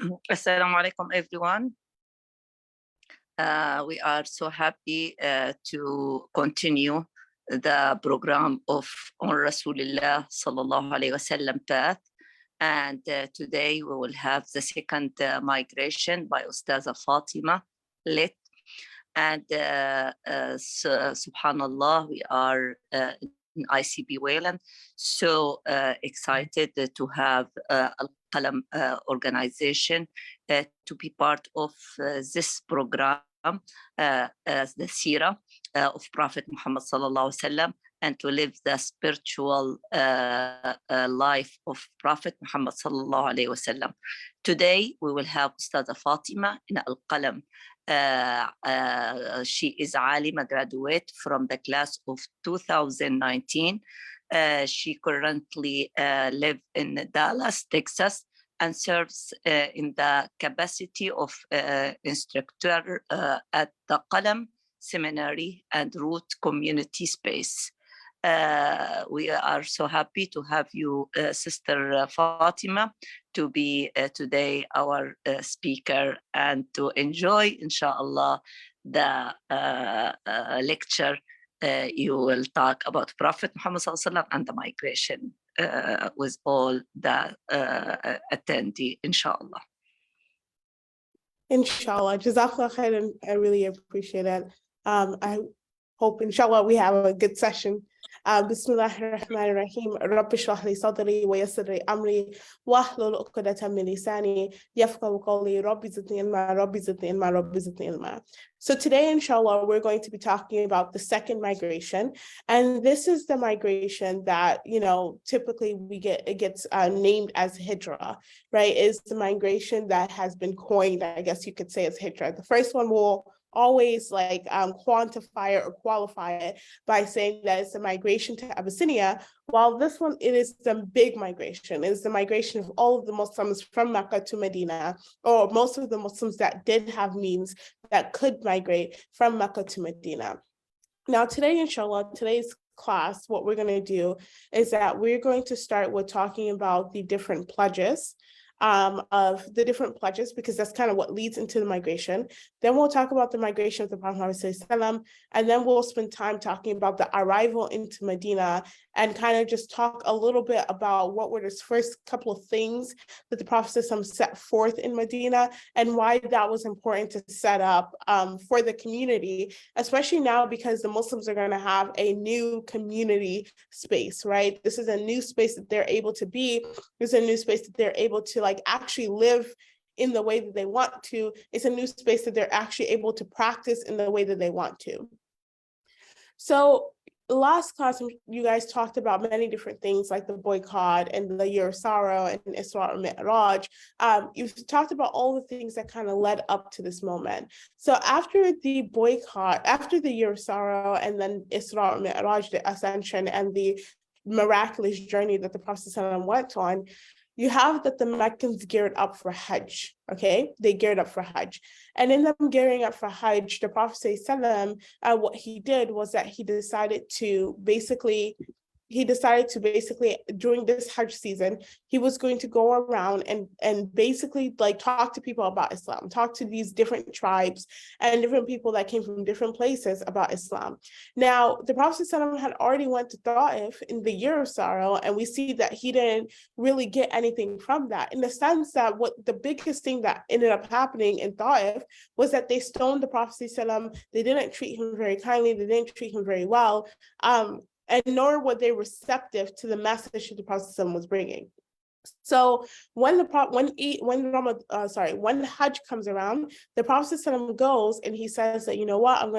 Assalamu alaikum, everyone. We are so happy to continue the program of on Rasulullah sallallahu alaihi wasallam path. And today we will have the second migration by Ustadha Fatima, Lette. And subhanallah, we are in ICB Wayland, so excited to have Qalam organization to be part of this program, as the seerah of Prophet Muhammad sallallahu alaihi wasallam, and to live the spiritual life of Prophet Muhammad sallallahu alaihi wasallam. Today we will have Ustadha Fatima in Qalam. She is Alima graduate from the class of 2019. She currently lives in Dallas, Texas, and serves in the capacity of instructor at the Qalam Seminary and Root Community Space. We are so happy to have you, Sister Fatima, to be today our speaker and to enjoy, inshallah, the lecture. You will talk about Prophet Muhammad sallallahu alaihi wasallam and the migration with all the attendee, inshallah. Inshallah. Jazakallah khairan. I really appreciate it. I hope, inshallah, we have a good session. Bismillahir Rahmanir Rahim. Rabbi shrah li sadri wa yassir li amri wahlul 'uqdatan min lisani yafqahu qawli. Rabbi zidni ilma, Rabbi zidni ilma, Rabbi zidni ilma. So today, inshallah, we're going to be talking about the second migration, and this is the migration that, you know, typically it gets named as Hijra, right? Is the migration that has been coined, I guess you could say, as Hijra. The first one will always quantify it or qualify it by saying that it's a migration to Abyssinia, while this one, it is the big migration. It is the migration of all of the Muslims from Mecca to Medina, or most of the Muslims that did have means that could migrate from Mecca to Medina. Now today, inshallah, today's class, what we're going to do is that we're going to start with talking about the different pledges, because that's kind of what leads into the migration. Then we'll talk about the migration of the Prophet Muhammad, and then we'll spend time talking about the arrival into Medina and kind of just talk a little bit about what were the first couple of things that the Prophet set forth in Medina and why that was important to set up for the community, especially now because the Muslims are going to have a new community space, right? This is a new space that they're able to be. This is a new space that they're able to actually live in the way that they want to. It's a new space that they're actually able to practice in the way that they want to. So last class, you guys talked about many different things like the boycott and the year of sorrow and Isra and Mi'raj. You've talked about all the things that kind of led up to this moment. So after the boycott, after the year of sorrow, and then Isra and Mi'raj, the ascension and the miraculous journey that the Prophet went on, you have that the Meccans geared up for Hajj, okay? They geared up for Hajj. And in them gearing up for Hajj, the Prophet what he did was that he decided to basically, during this Hajj season, he was going to go around and basically talk to people about Islam, talk to these different tribes and different people that came from different places about Islam. Now, the Prophet had already went to Ta'if in the year of sorrow, and we see that he didn't really get anything from that, in the sense that what the biggest thing that ended up happening in Ta'if was that they stoned the Prophet. They didn't treat him very kindly, they didn't treat him very well. And nor were they receptive to the message that the Prophet was bringing. So when Hajj comes around, the Prophet goes and he says that, you know what, I'm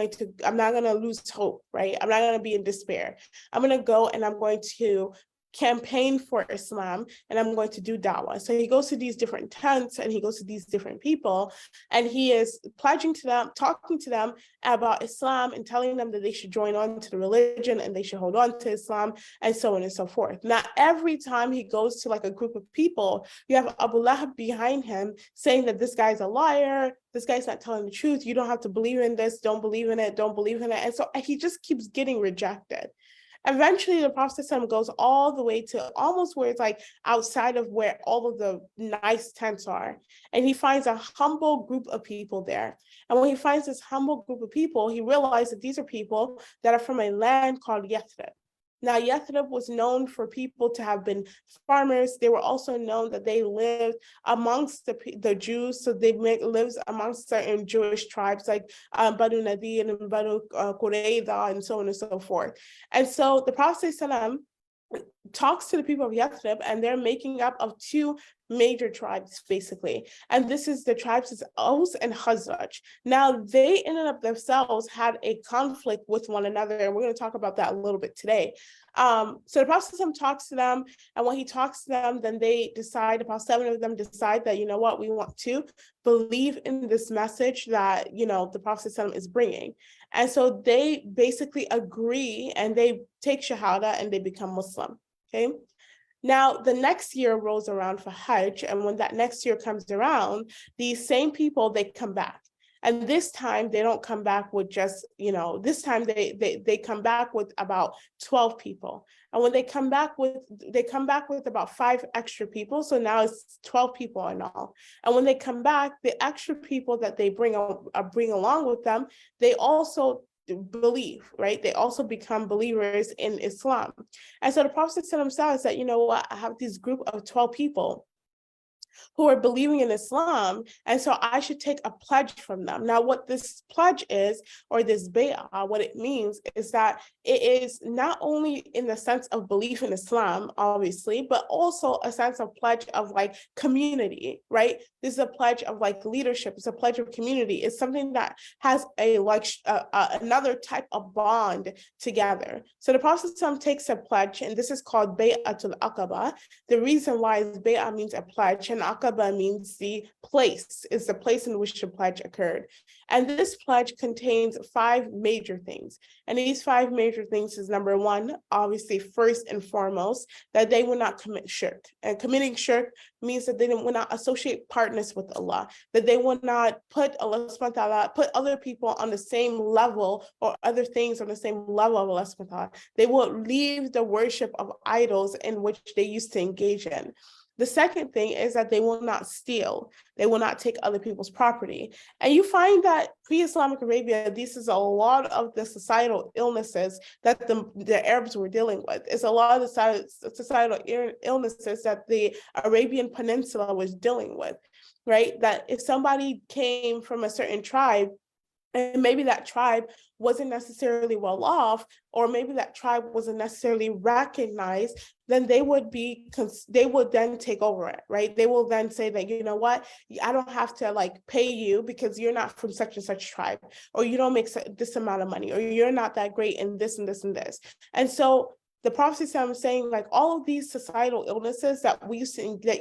not gonna lose hope, right? I'm not gonna be in despair. I'm gonna go and I'm going to campaign for Islam, and I'm going to do da'wah. So he goes to these different tents and he goes to these different people, and he is pledging to them, talking to them about Islam and telling them that they should join on to the religion and they should hold on to Islam, and so on and so forth. Now, every time he goes to a group of people, you have Abu Lahab behind him saying that this guy's a liar, this guy's not telling the truth, you don't have to believe in this, don't believe in it, don't believe in it. And so he just keeps getting rejected. Eventually, the Prophet goes all the way to almost where it's like outside of where all of the nice tents are. And he finds a humble group of people there. And when he finds this humble group of people, he realized that these are people that are from a land called Yathrib. Now, Yathrib was known for people to have been farmers. They were also known that they lived amongst the Jews. So they lived amongst certain Jewish tribes like Banu Nadir and Banu Qurayza and so on and so forth. And so the Prophet ﷺ talks to the people of Yathrib, and they're making up of two major tribes, basically. And this is the tribes of Aus and Khazraj. Now, they in and of themselves had a conflict with one another, and we're going to talk about that a little bit today. So the Prophet talks to them, and when he talks to them, then they decide, about 7 of them decide that, you know what, we want to believe in this message that, you know, the Prophet is bringing. And so they basically agree, and they take Shahada, and they become Muslim, okay? Now, the next year rolls around for Hajj, and when that next year comes around, these same people, they come back. And this time, they don't come back with just, you know, this time they come back with about 12 people. And when they come back with about 5 extra people. So now it's 12 people in all. And when they come back, the extra people that they bring along with them, they also believe, right? They also become believers in Islam. And so the Prophet says that, you know what, I have this group of 12 people who are believing in Islam, and so I should take a pledge from them. Now, what this pledge is, or this bay'ah, what it means is that it is not only in the sense of belief in Islam, obviously, but also a sense of pledge of like community, right? This is a pledge of like leadership. It's a pledge of community. It's something that has a another type of bond together. So the Prophet takes a pledge, and this is called Bay'atul Aqaba. The reason why is Bay'ah means a pledge, and Aqaba means the place, is the place in which the pledge occurred. And this pledge contains 5 major things. And these 5 major things is, number 1, obviously, first and foremost, that they will not commit shirk. And committing shirk means that they will not associate partners with Allah, that they will not put Allah subhanahu wa ta'ala, put other people on the same level, or other things on the same level of Allah subhanahu wa ta'ala. They will leave the worship of idols in which they used to engage in. The second thing is that they will not steal. They will not take other people's property. And you find that pre-Islamic Arabia, this is a lot of the societal illnesses that the Arabs were dealing with. It's a lot of the societal illnesses that the Arabian Peninsula was dealing with, right? That if somebody came from a certain tribe, and maybe that tribe wasn't necessarily well off, or maybe that tribe wasn't necessarily recognized, then they would then take over it, right? They will then say that, you know what, I don't have to like pay you because you're not from such and such tribe, or you don't make this amount of money, or you're not that great in this and this and this. And so the Prophet is saying, like, all of these societal illnesses that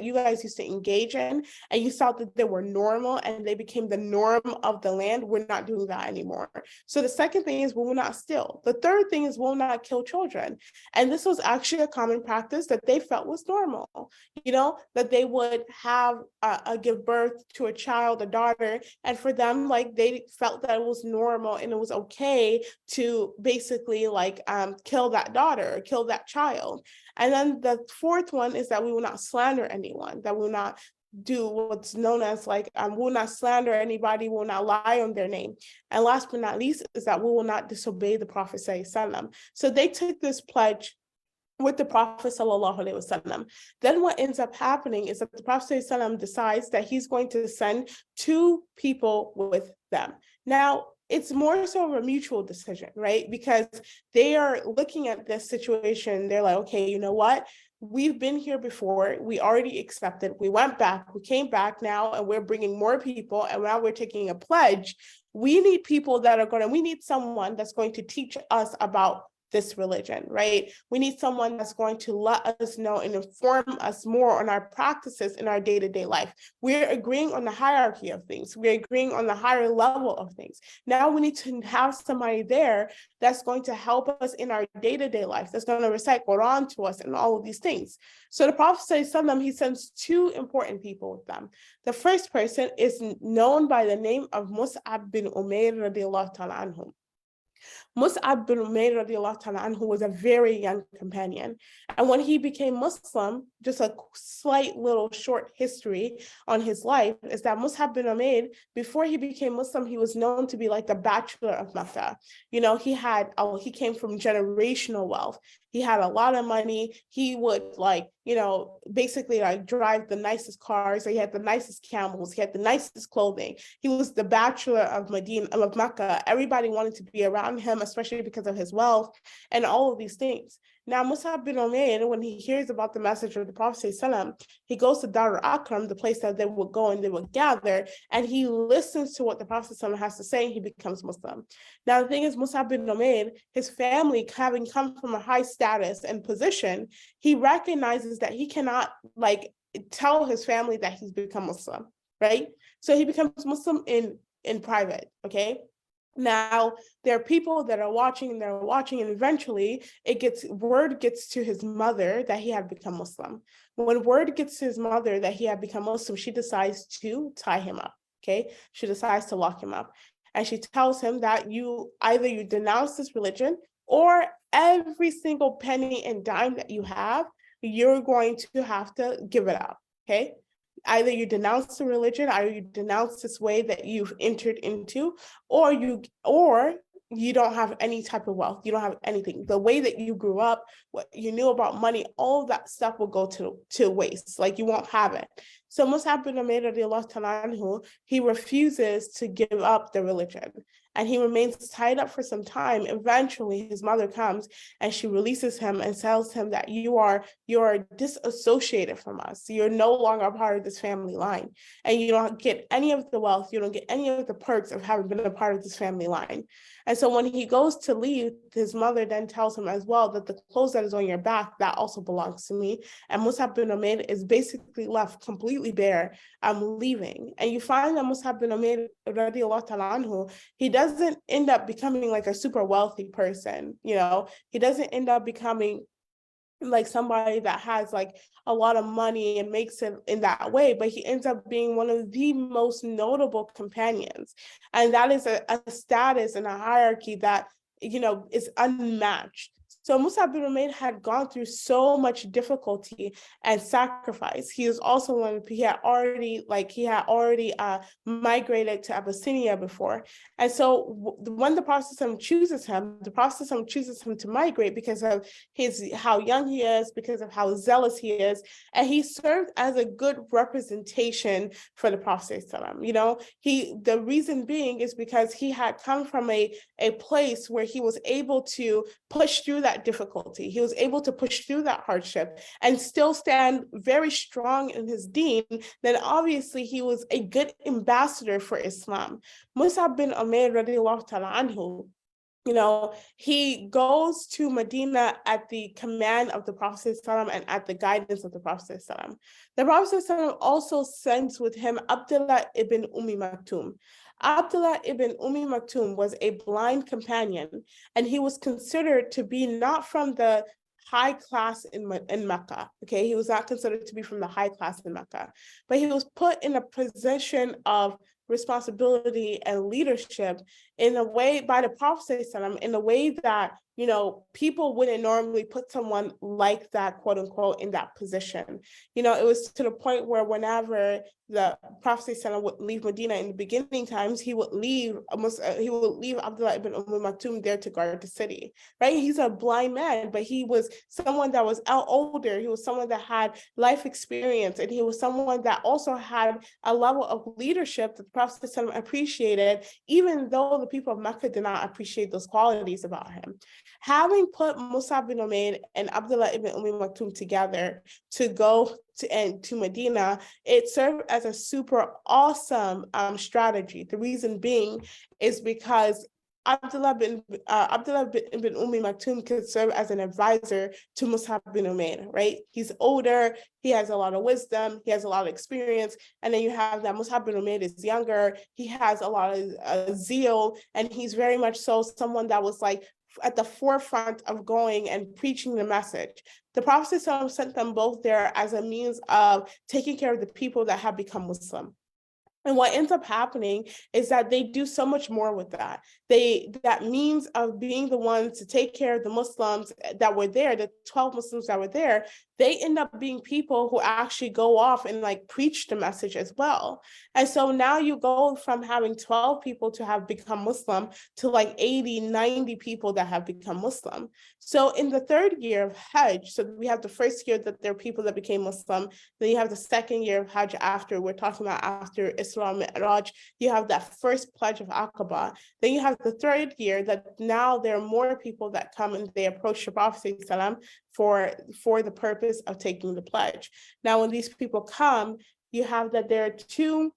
you guys used to engage in, and you thought that they were normal and they became the norm of the land, we're not doing that anymore. So the second thing is, we will not steal. The third thing is, we will not kill children. And this was actually a common practice that they felt was normal, you know, that they would have give birth to a child, a daughter, and for them, like, they felt that it was normal and it was okay to basically like kill that daughter, kill that child. And then the fourth one is that we will not slander anyone, that we will not do what's known as like, we will not slander anybody, we will not lie on their name. And last but not least is that we will not disobey the Prophet ﷺ. So they took this pledge with the Prophet ﷺ. Then what ends up happening is that the Prophet ﷺ decides that he's going to send 2 people with them. Now, it's more so of a mutual decision, right? Because they are looking at this situation. They're like, okay, you know what? We've been here before. We already accepted. We went back. We came back now, and we're bringing more people. And now we're taking a pledge. We need people that are we need someone that's going to teach us about this religion, right? We need someone that's going to let us know and inform us more on our practices in our day-to-day life. We're agreeing on the hierarchy of things. We're agreeing on the higher level of things. Now we need to have somebody there that's going to help us in our day-to-day life, that's going to recite Quran to us and all of these things. So the Prophet ﷺ, he sends 2 important people with them. The first person is known by the name of Mus'ab bin Umair radiallahu ta'ala anhum. Mus'ab bin Umayr radiallahu ta'ala anhu was a very young companion. And when he became Muslim, just a slight little short history on his life is that Mus'ab bin Umayr, before he became Muslim, he was known to be like the bachelor of Mecca. You know, he came from generational wealth. He had a lot of money. He would like, you know, basically like drive the nicest cars. He had the nicest camels. He had the nicest clothing. He was the bachelor of Mecca. Everybody wanted to be around him, especially because of his wealth and all of these things. Now, Mus'ab bin Umayr, when he hears about the message of the Prophet ﷺ, he goes to Dar al-Akram, the place that they would go and they would gather, and he listens to what the Prophet ﷺ has to say, and he becomes Muslim. Now, the thing is, Mus'ab bin Umayr, his family having come from a high status and position, he recognizes that he cannot like tell his family that he's become Muslim, right? So he becomes Muslim in private, okay? Now, there are people that are watching and eventually word gets to his mother that he had become Muslim. When word gets to his mother that he had become Muslim, she decides to tie him up, okay? She decides to lock him up. And she tells him that either you denounce this religion or every single penny and dime that you have, you're going to have to give it up, okay? Either you denounce the religion, either you denounce this way that you've entered into, or you don't have any type of wealth. You don't have anything. The way that you grew up, what you knew about money, all of that stuff will go to waste. Like you won't have it. So Mus'ab bin Umayr radiallahu ta'ala anhu, he refuses to give up the religion. And he remains tied up for some time. Eventually, his mother comes and she releases him and tells him that you're disassociated from us. You're no longer a part of this family line. And you don't get any of the wealth. You don't get any of the perks of having been a part of this family line. And so when he goes to leave, his mother then tells him as well that the clothes that is on your back, that also belongs to me. And Mus'ab bin Umayr is basically left completely bare. I'm leaving. And you find that Mus'ab bin Umayr radiallahu ta'ala anhu, he doesn't end up becoming like a super wealthy person, you know, he doesn't end up becoming like somebody that has like a lot of money and makes it in that way, but he ends up being one of the most notable companions. And that is a status and a hierarchy that, you know, is unmatched. So Mus'ab bin Umayr had gone through so much difficulty and sacrifice. He was also he had already migrated to Abyssinia before. And so when the Prophet chooses him, to migrate because of how young he is, because of how zealous he is, and he served as a good representation for the Prophet. You know, the reason being is because he had come from a place where he was able to push through that difficulty. He was able to push through that hardship and still stand very strong in his deen. Then obviously he was a good ambassador for Islam. Mus'ab bin Umayr radiallahu ta'ala anhu, you know, he goes to Medina at the command of the Prophet ﷺ and at the guidance of the Prophet ﷺ. The Prophet ﷺ also sends with him Abdullah ibn Maktum. Abdullah ibn Maktum was a blind companion, and he was considered to be not from the high class in Mecca. Okay, he was not considered to be from the high class in Mecca, but he was put in a position of responsibility and leadership in a way by the Prophet in a way that, you know, people wouldn't normally put someone like that, quote unquote, in that position. You know, it was to the point where whenever the Prophet would leave Medina in the beginning times, he would leave Abdullah ibn Maktum there to guard the city, right? He's a blind man, but he was someone that was older. He was someone that had life experience, and he was someone that also had a level of leadership that the Prophet appreciated, even though the people of Mecca did not appreciate those qualities about him. Having put Mus'ab bin Umayr and Abdullah ibn Maktum together to go to Medina, it served as a super awesome strategy. The reason being is because Abdullah bin Maktum could serve as an advisor to Mus'ab bin Umayr, right? He's older, he has a lot of wisdom, he has a lot of experience, and then you have that Mus'ab bin Umayr is younger, he has a lot of zeal, and he's very much so someone that was like at the forefront of going and preaching the message. The Prophet sent them both there as a means of taking care of the people that have become Muslim. And what ends up happening is that they do so much more with that. That means of being the ones to take care of the Muslims that were there, the 12 Muslims that were there, they end up being people who actually go off and like preach the message as well. And so now you go from having 12 people to have become Muslim to like 80, 90 people that have become Muslim. So in the third year of Hajj, so we have the first year that there are people that became Muslim, then you have the second year of Hajj after, we're talking about after Isra Mi'raj, you have that first pledge of Aqaba. Then you have the third year that now there are more people that come and they approach the Prophet for the purpose of taking the pledge. Now, when these people come, you have that there are two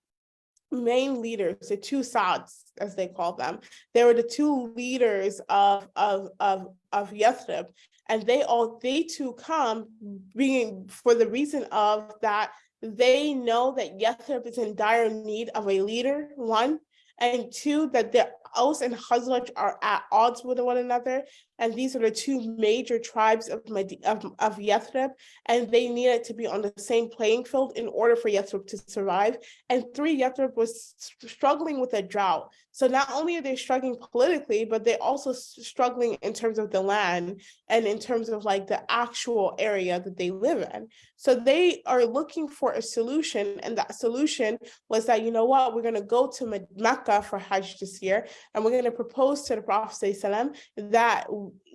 main leaders, the two Saads, as they call them. They were the two leaders of Yathrib, and they too come being for the reason of that they know that Yathrib is in dire need of a leader, one, and two, that the Aus and Khazraj are at odds with one another, and these are the two major tribes of Yathrib, and they needed to be on the same playing field in order for Yathrib to survive. And three, Yathrib was struggling with a drought. So not only are they struggling politically, but they're also struggling in terms of the land and in terms of like the actual area that they live in. So they are looking for a solution, and that solution was that, you know what, we're going to go to Mecca for Hajj this year, and we're going to propose to the Prophet ﷺ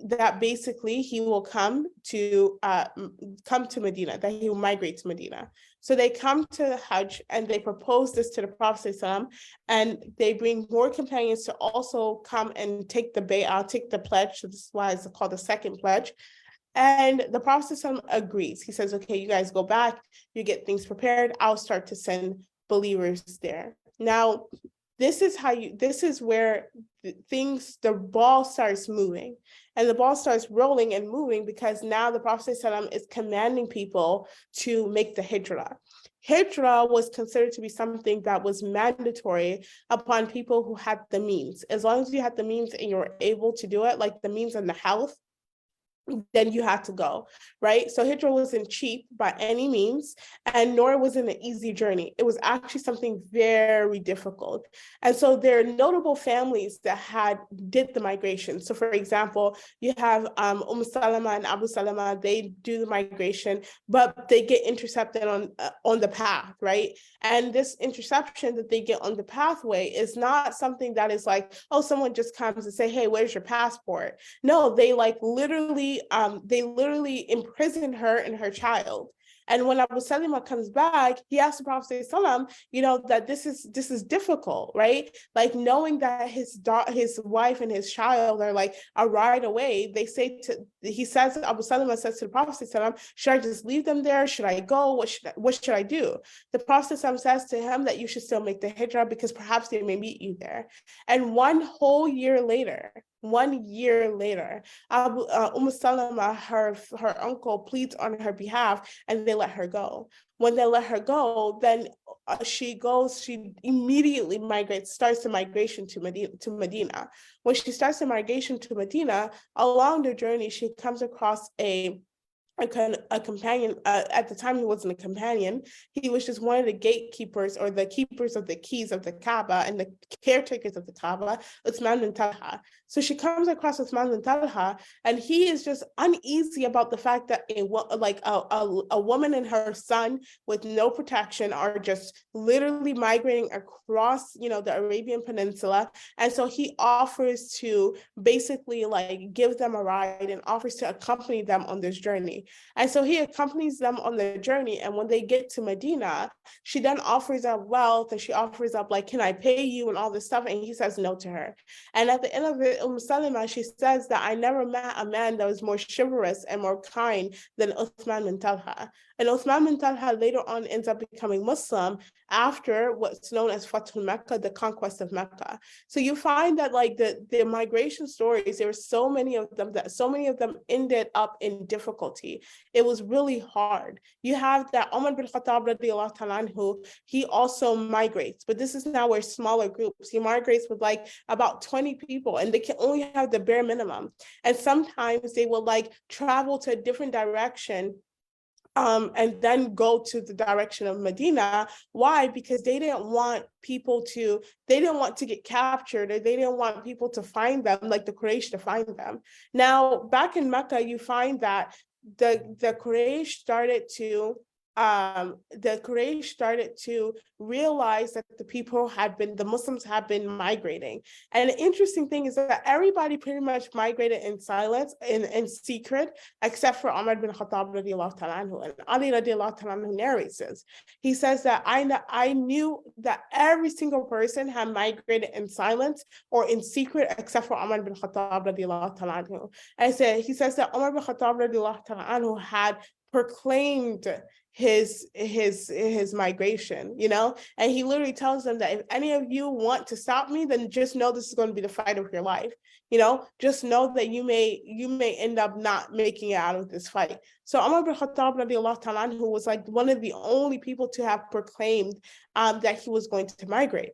that basically he will come to Medina, that he will migrate to Medina. So they come to the Hajj and they propose this to the Prophet ﷺ, and they bring more companions to also come and take the bay'ah, take the pledge. So this is why it's called the second pledge. And the Prophet ﷺ agrees. He says, okay, you guys go back, you get things prepared. I'll start to send believers there. Now, this is where the ball starts moving, and the ball starts rolling and moving because now the Prophet ﷺ is commanding people to make the hijrah. Hijrah was considered to be something that was mandatory upon people who had the means. As long as you had the means and you were able to do it, like the means and the health, then you had to go, right? So hijrah wasn't cheap by any means, and nor was it an easy journey. It was actually something very difficult. And so there are notable families that did the migration. So for example, you have Salama and Abu Salama, they do the migration, but they get intercepted on the path, right? And this interception that they get on the pathway is not something that is like, oh, someone just comes and say, hey, where's your passport? No, they literally imprisoned her and her child. And when Abu Salima comes back, he asks the Prophet ﷺ, that this is difficult, right? Like knowing that his wife and his child are like a ride away. Abu Salima says to the Prophet ﷺ, should I just leave them there? Should I go? What should I do? The Prophet ﷺ says to him that you should still make the hijrah because perhaps they may meet you there. And 1 year later, Salama, her uncle pleads on her behalf, and they let her go. When they let her go, then she immediately starts the migration to Medina. When she starts the migration to Medina, along the journey, she comes across a companion. At the time, he wasn't a companion. He was just one of the gatekeepers or the keepers of the keys of the Kaaba and the caretakers of the Kaaba, Uthman bin Talha. So she comes across Uthman bin Talha, and he is just uneasy about the fact that a woman and her son with no protection are just literally migrating across, the Arabian Peninsula. And so he offers to basically give them a ride and offers to accompany them on this journey. And so he accompanies them on the journey. And when they get to Medina, she then offers up wealth, and she offers up can I pay you and all this stuff. And he says no to her. And at the end of it, Salima, she says that I never met a man that was more chivalrous and more kind than Uthman bin Talha. And Uthman bin Talha later on ends up becoming Muslim after what's known as Fatul Mecca, the conquest of Mecca. So you find that the migration stories, there were so many of them ended up in difficulty. It was really hard. You have that Umar bin Khattab radiallahu ta'ala anhu, he also migrates, but this is now where smaller groups. He migrates with about 20 people, and they can only have the bare minimum. And sometimes they will travel to a different direction and then go to the direction of Medina. Why? Because they didn't want to get captured, or they didn't want people to find them, like the Quraysh to find them. Now, back in Mecca, you find that the Quraysh started to realize that the Muslims had been migrating. And the interesting thing is that everybody pretty much migrated in silence, in secret, except for Umar bin Khattab radiallahu ta'ala anhu. And Ali radiallahu ta'ala anhu narrates this. He says that I knew that every single person had migrated in silence or in secret, except for Umar bin Khattab radiallahu ta'ala anhu. He says that Umar bin Khattab radiallahu ta'ala anhu had proclaimed his migration, and he literally tells them that if any of you want to stop me, then just know this is going to be the fight of your life. Just know that you may end up not making it out of this fight. So Umar bin Khattab radiallahu ta'ala anhu was like one of the only people to have proclaimed that he was going to migrate.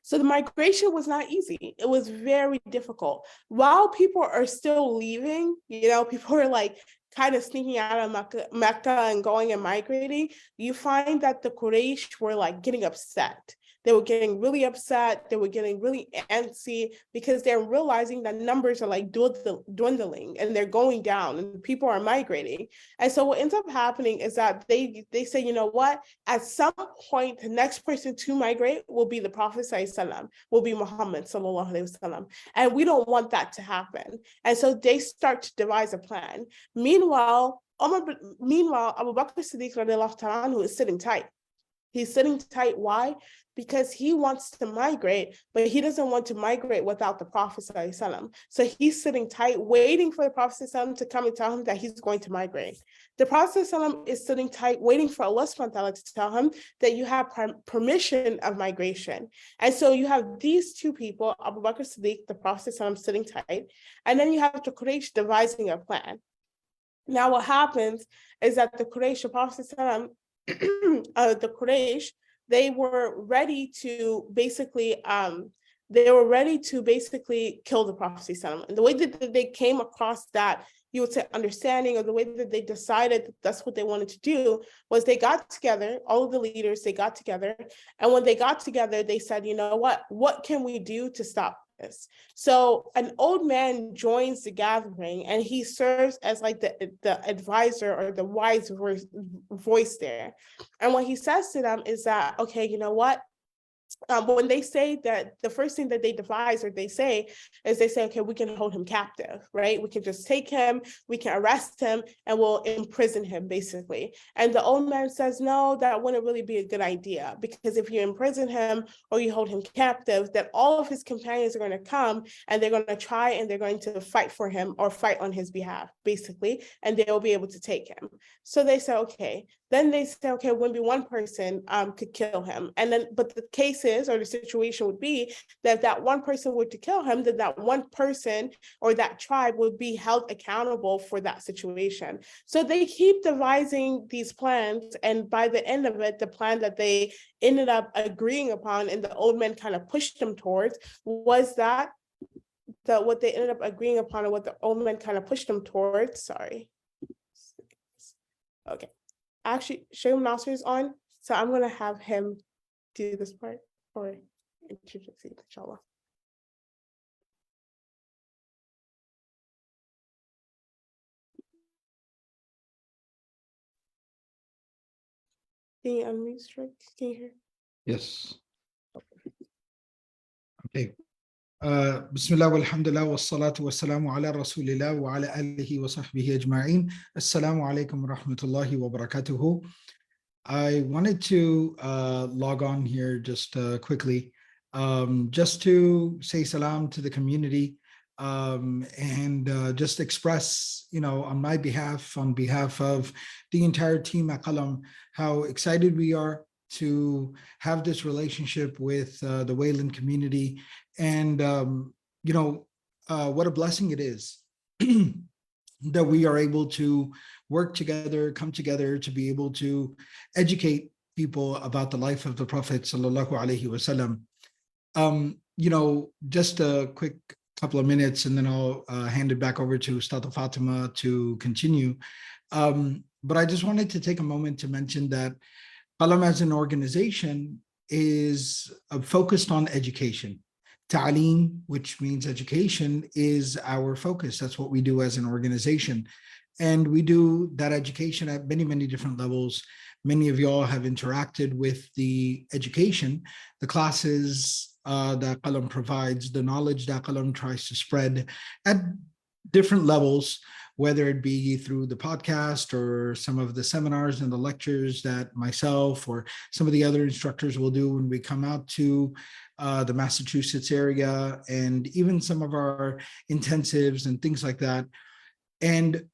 So the migration was not easy. It was very difficult. While people are still leaving, people are like kind of sneaking out of Mecca and going and migrating, you find that the Quraysh were like getting upset. They were getting really upset. They were getting really antsy because they're realizing that numbers are like dwindling and they're going down and people are migrating. And so what ends up happening is that they say, you know what, at some point, the next person to migrate will be the Prophet ﷺ, will be Muhammad sallallahu alaihi wasallam. And we don't want that to happen. And so they start to devise a plan. Meanwhile, Abu Bakr Siddiq radiallahu ta'ala anhu is sitting tight. He's sitting tight. Why? Because he wants to migrate, but he doesn't want to migrate without the Prophet ﷺ. So he's sitting tight, waiting for the Prophet ﷺ to come and tell him that he's going to migrate. The Prophet ﷺ is sitting tight, waiting for Allah subhanahu wa ta'ala to tell him that you have permission of migration. And so you have these two people, Abu Bakr Siddiq, the Prophet ﷺ, sitting tight, and then you have the Quraysh devising a plan. Now what happens is that the Quraysh, the Prophet ﷺ, the Quraysh, they were ready to basically kill the Prophet ﷺ. And the way that they came across that, you would say, understanding, or the way that they decided that that's what they wanted to do, was they got together, all of the leaders, they got together. And when they got together, they said, you know what can we do to stop this? So an old man joins the gathering, and he serves as like the advisor or the wise voice there. And what he says to them is that, okay, you know what? When they say that, the first thing that they devise or they say, okay, we can hold him captive, right? We can just take him, we can arrest him, and we'll imprison him, basically. And the old man says, no, that wouldn't really be a good idea, because if you imprison him or you hold him captive, then all of his companions are going to come and they're going to try and they're going to fight for him or fight on his behalf, basically, and they'll be able to take him. So they say, okay. Then they say, okay, maybe one person could kill him. And then, but the cases or the situation would be that if that one person were to kill him, then that one person or that tribe would be held accountable for that situation. So they keep devising these plans. And by the end of it, the plan that they ended up agreeing upon and the old men kind of pushed them towards was that what they ended up agreeing upon and what the old men kind of pushed them towards. Sorry. Okay. Actually, Shaykh Nasser is on, so I'm going to have him do this part or introduce it, inshallah. Can you unmute, Strick? Can you hear? Yes. Okay. Bismillah walhamdulillah wassalatu wassalamu ala rasulillah wa ala alihi wa sahbihi ajma'in. Assalamu alaikum wa rahmatullahi wa barakatuhu. I wanted to log on here just quickly, just to say salam to the community and just express, on my behalf, on behalf of the entire team at Qalam, how excited we are to have this relationship with the Wayland community. And, what a blessing it is that we are able to work together, come together to be able to educate people about the life of the Prophet sallallahu alaihi wasallam. Just a quick couple of minutes and then I'll hand it back over to Ustadha Fatima to continue. but I just wanted to take a moment to mention that Qalam as an organization is focused on education. Ta'aleem, which means education, is our focus. That's what we do as an organization. And we do that education at many, many different levels. Many of y'all have interacted with the education, the classes that Qalam provides, the knowledge that Qalam tries to spread at different levels, whether it be through the podcast or some of the seminars and the lectures that myself or some of the other instructors will do when we come out to the Massachusetts area, and even some of our intensives and things like that. And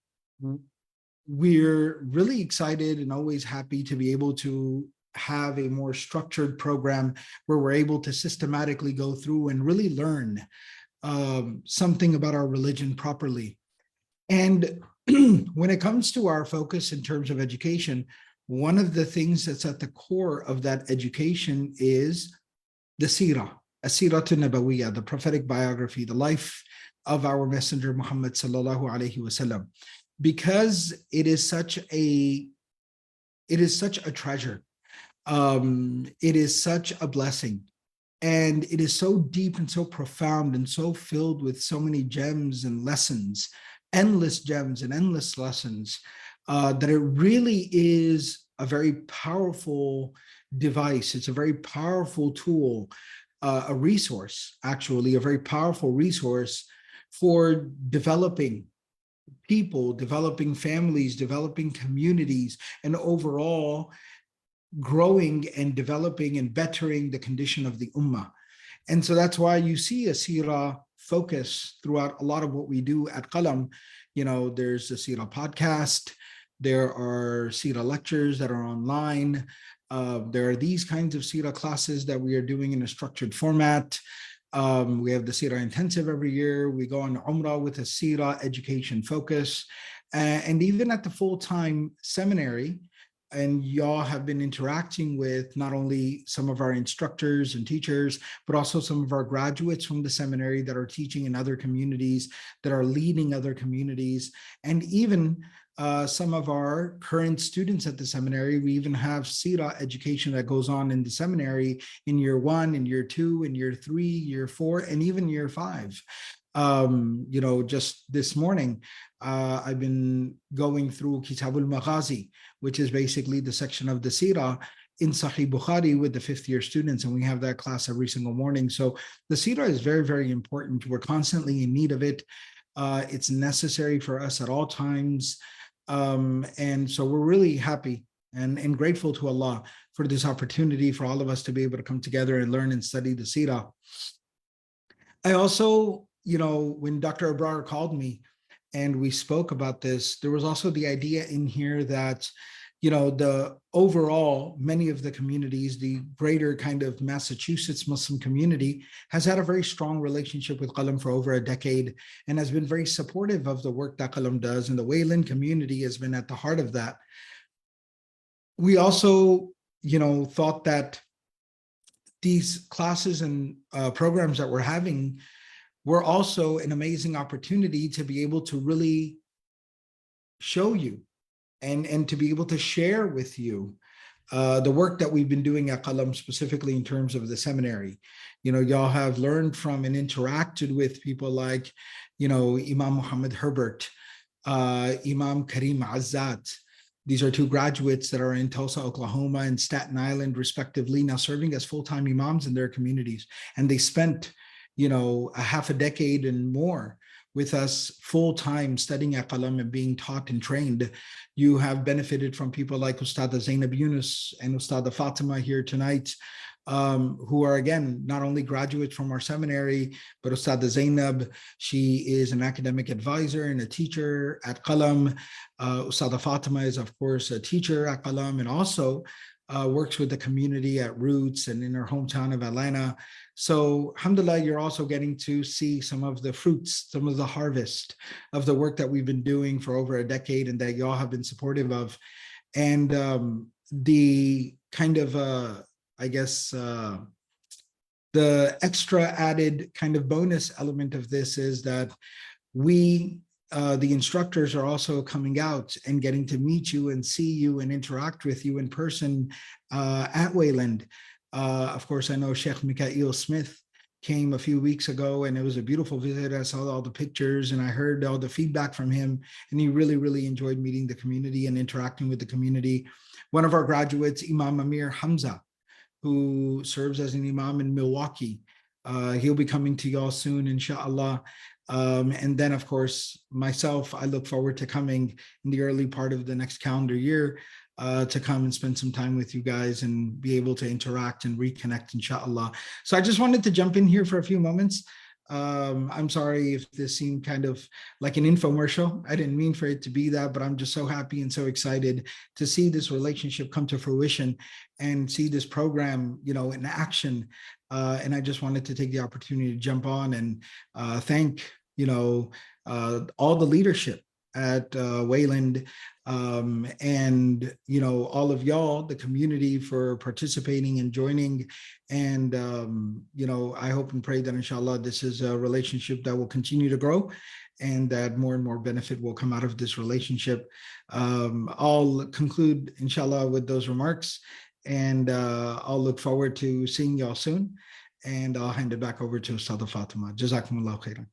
we're really excited and always happy to be able to have a more structured program where we're able to systematically go through and really learn something about our religion properly. And when it comes to our focus in terms of education, one of the things that's at the core of that education is the seerah, as-siratul nabawiyya, the prophetic biography, the life of our messenger Muhammad sallallahu alaihi wasallam, because it is such a treasure. It is such a blessing. And it is so deep and so profound and so filled with so many gems and lessons, endless gems and endless lessons, that it really is a very powerful device. It's a very powerful tool, a resource, actually, a very powerful resource for developing people, developing families, developing communities, and overall growing and developing and bettering the condition of the ummah. And so that's why you see a seerah focus throughout a lot of what we do at Qalam. You know, there's a seerah podcast, there are seerah lectures that are online, there are these kinds of seerah classes that we are doing in a structured format. We have the seerah intensive every year. We go on Umrah with a seerah education focus. And even at the full-time seminary, and y'all have been interacting with not only some of our instructors and teachers, but also some of our graduates from the seminary that are teaching in other communities, that are leading other communities, and even some of our current students at the seminary. We even have seerah education that goes on in the seminary in year 1, in year 2, in year 3, year 4, and even year 5. You know, just this morning, I've been going through Kitabul Maghazi, which is basically the section of the seerah in Sahih Bukhari with the 5th-year students, and we have that class every single morning. So the seerah is very, very important. We're constantly in need of it. It's necessary for us at all times. And so we're really happy and grateful to Allah for this opportunity for all of us to be able to come together and learn and study the seerah. I also, you know, when Dr. Abrar called me and we spoke about this, there was also the idea in here that, you know, the overall, many of the communities, the greater kind of Massachusetts Muslim community has had a very strong relationship with Qalam for over a decade and has been very supportive of the work that Qalam does. And the Wayland community has been at the heart of that. We also, you know, thought that these classes and programs that we're having were also an amazing opportunity to be able to really show you and to be able to share with you the work that we've been doing at Qalam, specifically in terms of the seminary. You know, y'all have learned from and interacted with people like, you know, Imam Muhammad Herbert, Imam Karim Azzat. These are 2 graduates that are in Tulsa, Oklahoma and Staten Island, respectively, now serving as full-time imams in their communities. And they spent, you know, a half a decade and more with us full-time studying at Qalam and being taught and trained. You have benefited from people like Ustadha Zainab Yunus and Ustadha Fatima here tonight, who are, again, not only graduates from our seminary, but Ustadha Zainab, she is an academic advisor and a teacher at Qalam. Ustadha Fatima is, of course, a teacher at Qalam and also works with the community at Roots and in her hometown of Atlanta. So, alhamdulillah, you're also getting to see some of the fruits, some of the harvest of the work that we've been doing for over a decade and that y'all have been supportive of. And the kind of, I guess, the extra added kind of bonus element of this is that we the instructors are also coming out and getting to meet you and see you and interact with you in person at Wayland. Of course, I know Sheikh Mikael Smith came a few weeks ago, and it was a beautiful visit. I saw all the pictures and I heard all the feedback from him, and he really, really enjoyed meeting the community and interacting with the community. One of our graduates, Imam Amir Hamza, who serves as an imam in Milwaukee, he'll be coming to y'all soon, inshallah. And then, of course, myself, I look forward to coming in the early part of the next calendar year to come and spend some time with you guys and be able to interact and reconnect, inshallah. So I just wanted to jump in here for a few moments. I'm sorry if this seemed kind of like an infomercial. I didn't mean for it to be that, but I'm just so happy and so excited to see this relationship come to fruition and see this program, in action. And I just wanted to take the opportunity to jump on and thank, all the leadership at Wayland, and all of y'all, the community, for participating and joining. And I hope and pray that inshallah this is a relationship that will continue to grow and that more and more benefit will come out of this relationship. I'll conclude inshallah with those remarks, and I'll look forward to seeing y'all soon, and I'll hand it back over to Ustadha Fatima. Jazakumullah khairan.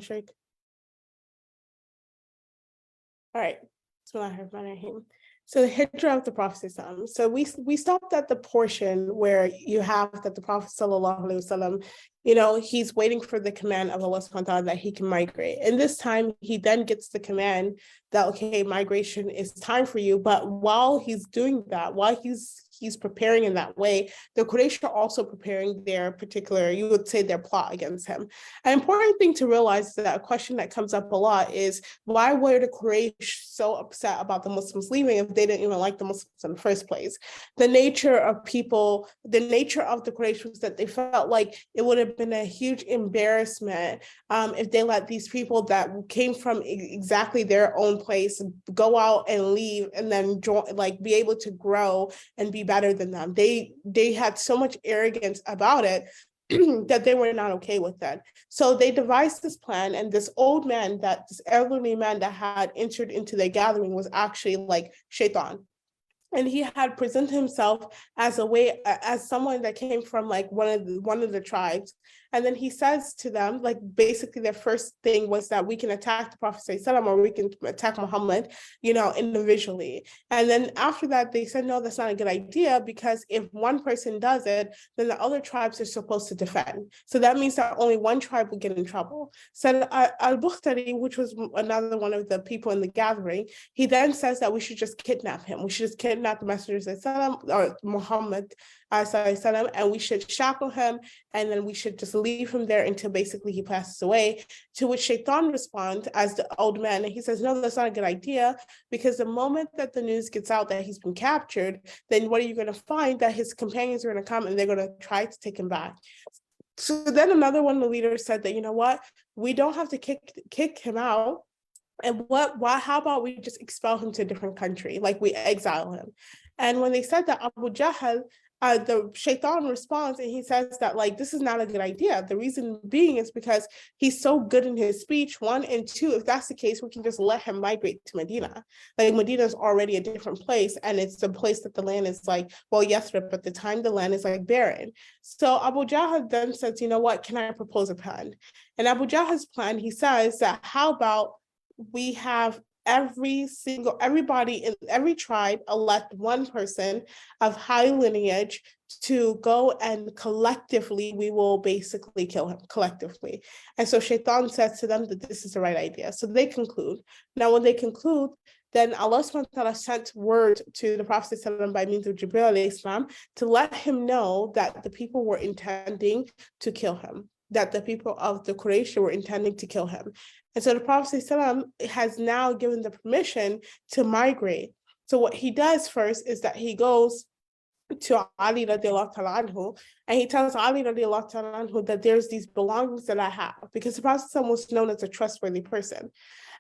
Sheikh. All right. So the hijrah of the Prophet. So we stopped at the portion where you have that the Prophet sallallahu alaihi wasallam, he's waiting for the command of Allah subhanahu wa ta'ala that he can migrate. And this time he then gets the command that, okay, migration is time for you. But while he's doing that, while he's preparing in that way, the Quraysh are also preparing their particular, you would say, their plot against him. An important thing to realize is that a question that comes up a lot is, why were the Quraysh so upset about the Muslims leaving if they didn't even like the Muslims in the first place? The nature of the Quraysh was that they felt like it would have been a huge embarrassment if they let these people that came from exactly their own place go out and leave and then be able to grow and be better than them. They had so much arrogance about it that they were not okay with that. So they devised this plan, and this elderly man that had entered into their gathering was actually like Shaitan. And he had presented himself as someone that came from like one of the tribes. And then he says to them, like, basically their first thing was that we can attack the Prophet ﷺ, or we can attack Muhammad, individually. And then after that, they said, no, that's not a good idea, because if one person does it, then the other tribes are supposed to defend. So that means that only one tribe will get in trouble. So Al-Bukhtari, which was another one of the people in the gathering, he then says that we should just kidnap him. We should just kidnap the Messenger or Muhammad, and we should shackle him, and then we should just leave him there until basically he passes away. To which Shaitan responds as the old man, and he says, no, that's not a good idea, because the moment that the news gets out that he's been captured, then what are you going to find? That his companions are going to come and they're going to try to take him back. So then another one of the leaders said that, we don't have to kick him out. And how about we just expel him to a different country? Like, we exile him. And when they said that, Abu Jahl, the Shaitan responds, and he says that, like, this is not a good idea. The reason being is because he's so good in his speech, one, and two, if that's the case, we can just let him migrate to Medina. Like, Medina is already a different place, and it's a place that the land is like, well, Yathrib, but at the time the land is like barren. So Abu Jahl then says, can I propose a plan? And Abu Jahl's plan, he says that, how about we have everybody in every tribe elect one person of high lineage to go, and collectively we will basically kill him collectively. And so Shaitan says to them that this is the right idea. So they conclude. Now, when they conclude, then Allah subhanahu wa ta'ala sent word to the Prophet by means of Jibril alayhi salam to let him know that the people were intending to kill him, that the people of the Quraysh were intending to kill him. And so the Prophet ﷺ has now given the permission to migrate. So what he does first is that he goes to Ali radiallahu ta'ala anhu, and he tells Ali radiallahu ta'ala anhu that there's these belongings that I have, because the Prophet was known as a trustworthy person.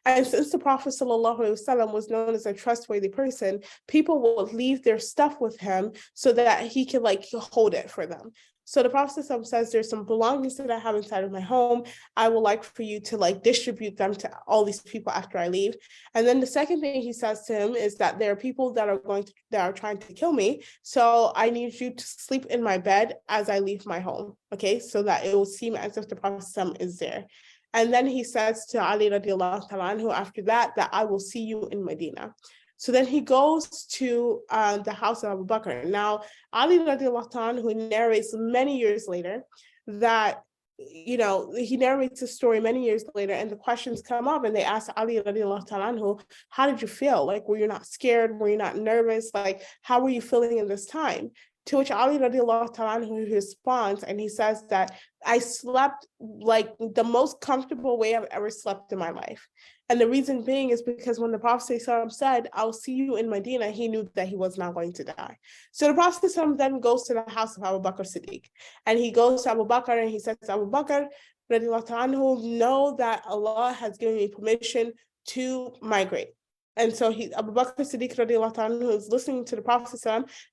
And since the Prophet ﷺ was known as a trustworthy person, people would leave their stuff with him so that he can hold it for them. So the Prophet ﷺ says, there's some belongings that I have inside of my home. I would like for you to distribute them to all these people after I leave. And then the second thing he says to him is that there are people that are trying to kill me. So I need you to sleep in my bed as I leave my home. Okay, so that it will seem as if the Prophet ﷺ is there. And then he says to Ali radiallahu ta'ala anhu after that I will see you in Medina. So then he goes to the house of Abu Bakr. Now, Ali radiallahu ta'ala anhu narrates many years later that, he narrates a story many years later, and the questions come up and they ask Ali radiallahu ta'ala anhu, how did you feel? Were you not scared? Were you not nervous? How were you feeling in this time? To which Ali radiallahu ta'ala anhu responds, and he says that I slept the most comfortable way I've ever slept in my life. And the reason being is because when the Prophet said, I'll see you in Medina, he knew that he was not going to die. So the Prophet then goes to the house of Abu Bakr Siddiq. And he goes to Abu Bakr and he says to Abu Bakr, radiallahu ta'ala anhu, know that Allah has given me permission to migrate. And so Abu Bakr Siddiq radiallahu ta'ala anhu is listening to the Prophet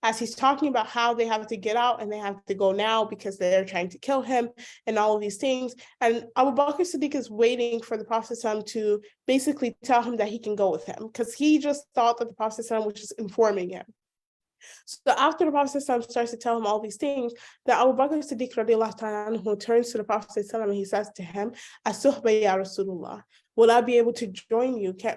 as he's talking about how they have to get out and they have to go now because they're trying to kill him and all of these things. And Abu Bakr Siddiq is waiting for the Prophet to basically tell him that he can go with him, because he just thought that the Prophet was just informing him. So after the Prophet starts to tell him all these things, the Abu Bakr Siddiq radiallahu ta'ala anhu turns to the Prophet and he says to him, As-suhba ya Rasulullah, will I be able to join you? Can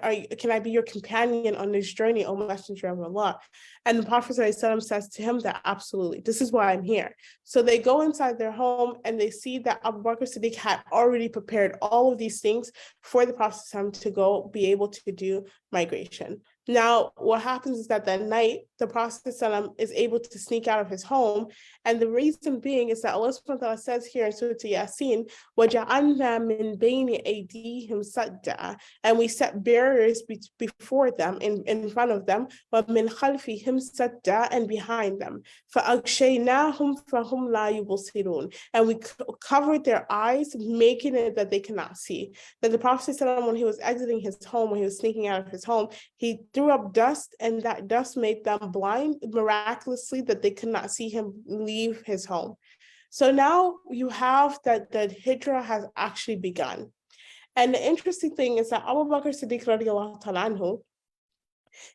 I be your companion on this journey, O Messenger of Allah? And the Prophet says to him that absolutely, this is why I'm here. So they go inside their home and they see that Abu Bakr Siddiq had already prepared all of these things for the Prophet to go be able to do migration. Now, what happens is that night, the Prophet is able to sneak out of his home. And the reason being is that Allah subhanahu wa ta'ala says here in Surah Yasin, وَجَعَلْنَا مِن بَيْنِ أَيْدِيهِمْ سَدًّا, and we set barriers before them, in front of them, وَمِنْ خَلْفِهِمْ سَدًّا, and behind them. فَأَغْشَيْنَاهُمْ فَهُمْ لَا يُبْصِرُونَ, and we covered their eyes, making it that they cannot see. That the Prophet when he was exiting his home, when he was sneaking out of his home, he threw up dust, and that dust made them blind miraculously, that they could not see him leave his home. So now you have that hijrah has actually begun. And the interesting thing is that Abu Bakr Siddiq radiallahu ta'ala anhu,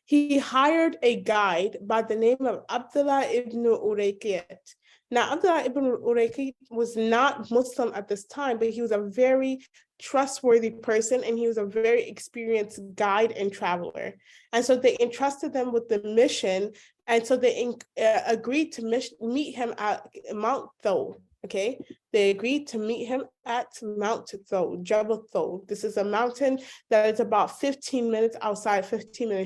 he hired a guide by the name of Abdullah ibn Urayqiyat. Now, Abdullah ibn Urayqiyat was not Muslim at this time, but he was a very trustworthy person, and he was a very experienced guide and traveler. And so they entrusted them with the mission, and so they agreed to meet him at Mount Thawr. Okay, they agreed to meet him at Mount Thawr, Jabal Thawr. This is a mountain that is about 15 minutes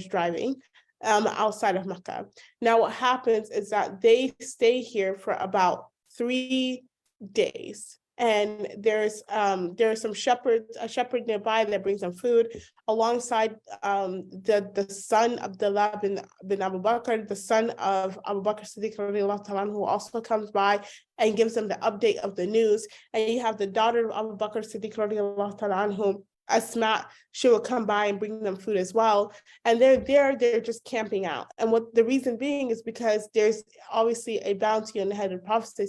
driving outside of Mecca. Now, what happens is that they stay here for about 3 days. And there's a shepherd nearby that brings them food, alongside the son of Abdullah bin Abu Bakr, the son of Abu Bakr Siddiq radiallahu ta'ala, who also comes by and gives them the update of the news. And you have the daughter of Abu Bakr Siddiq radiallahu ta'ala, who Asma, she will come by and bring them food as well. And they're just camping out. And what the reason being is because there's obviously a bounty on the head of the Prophet,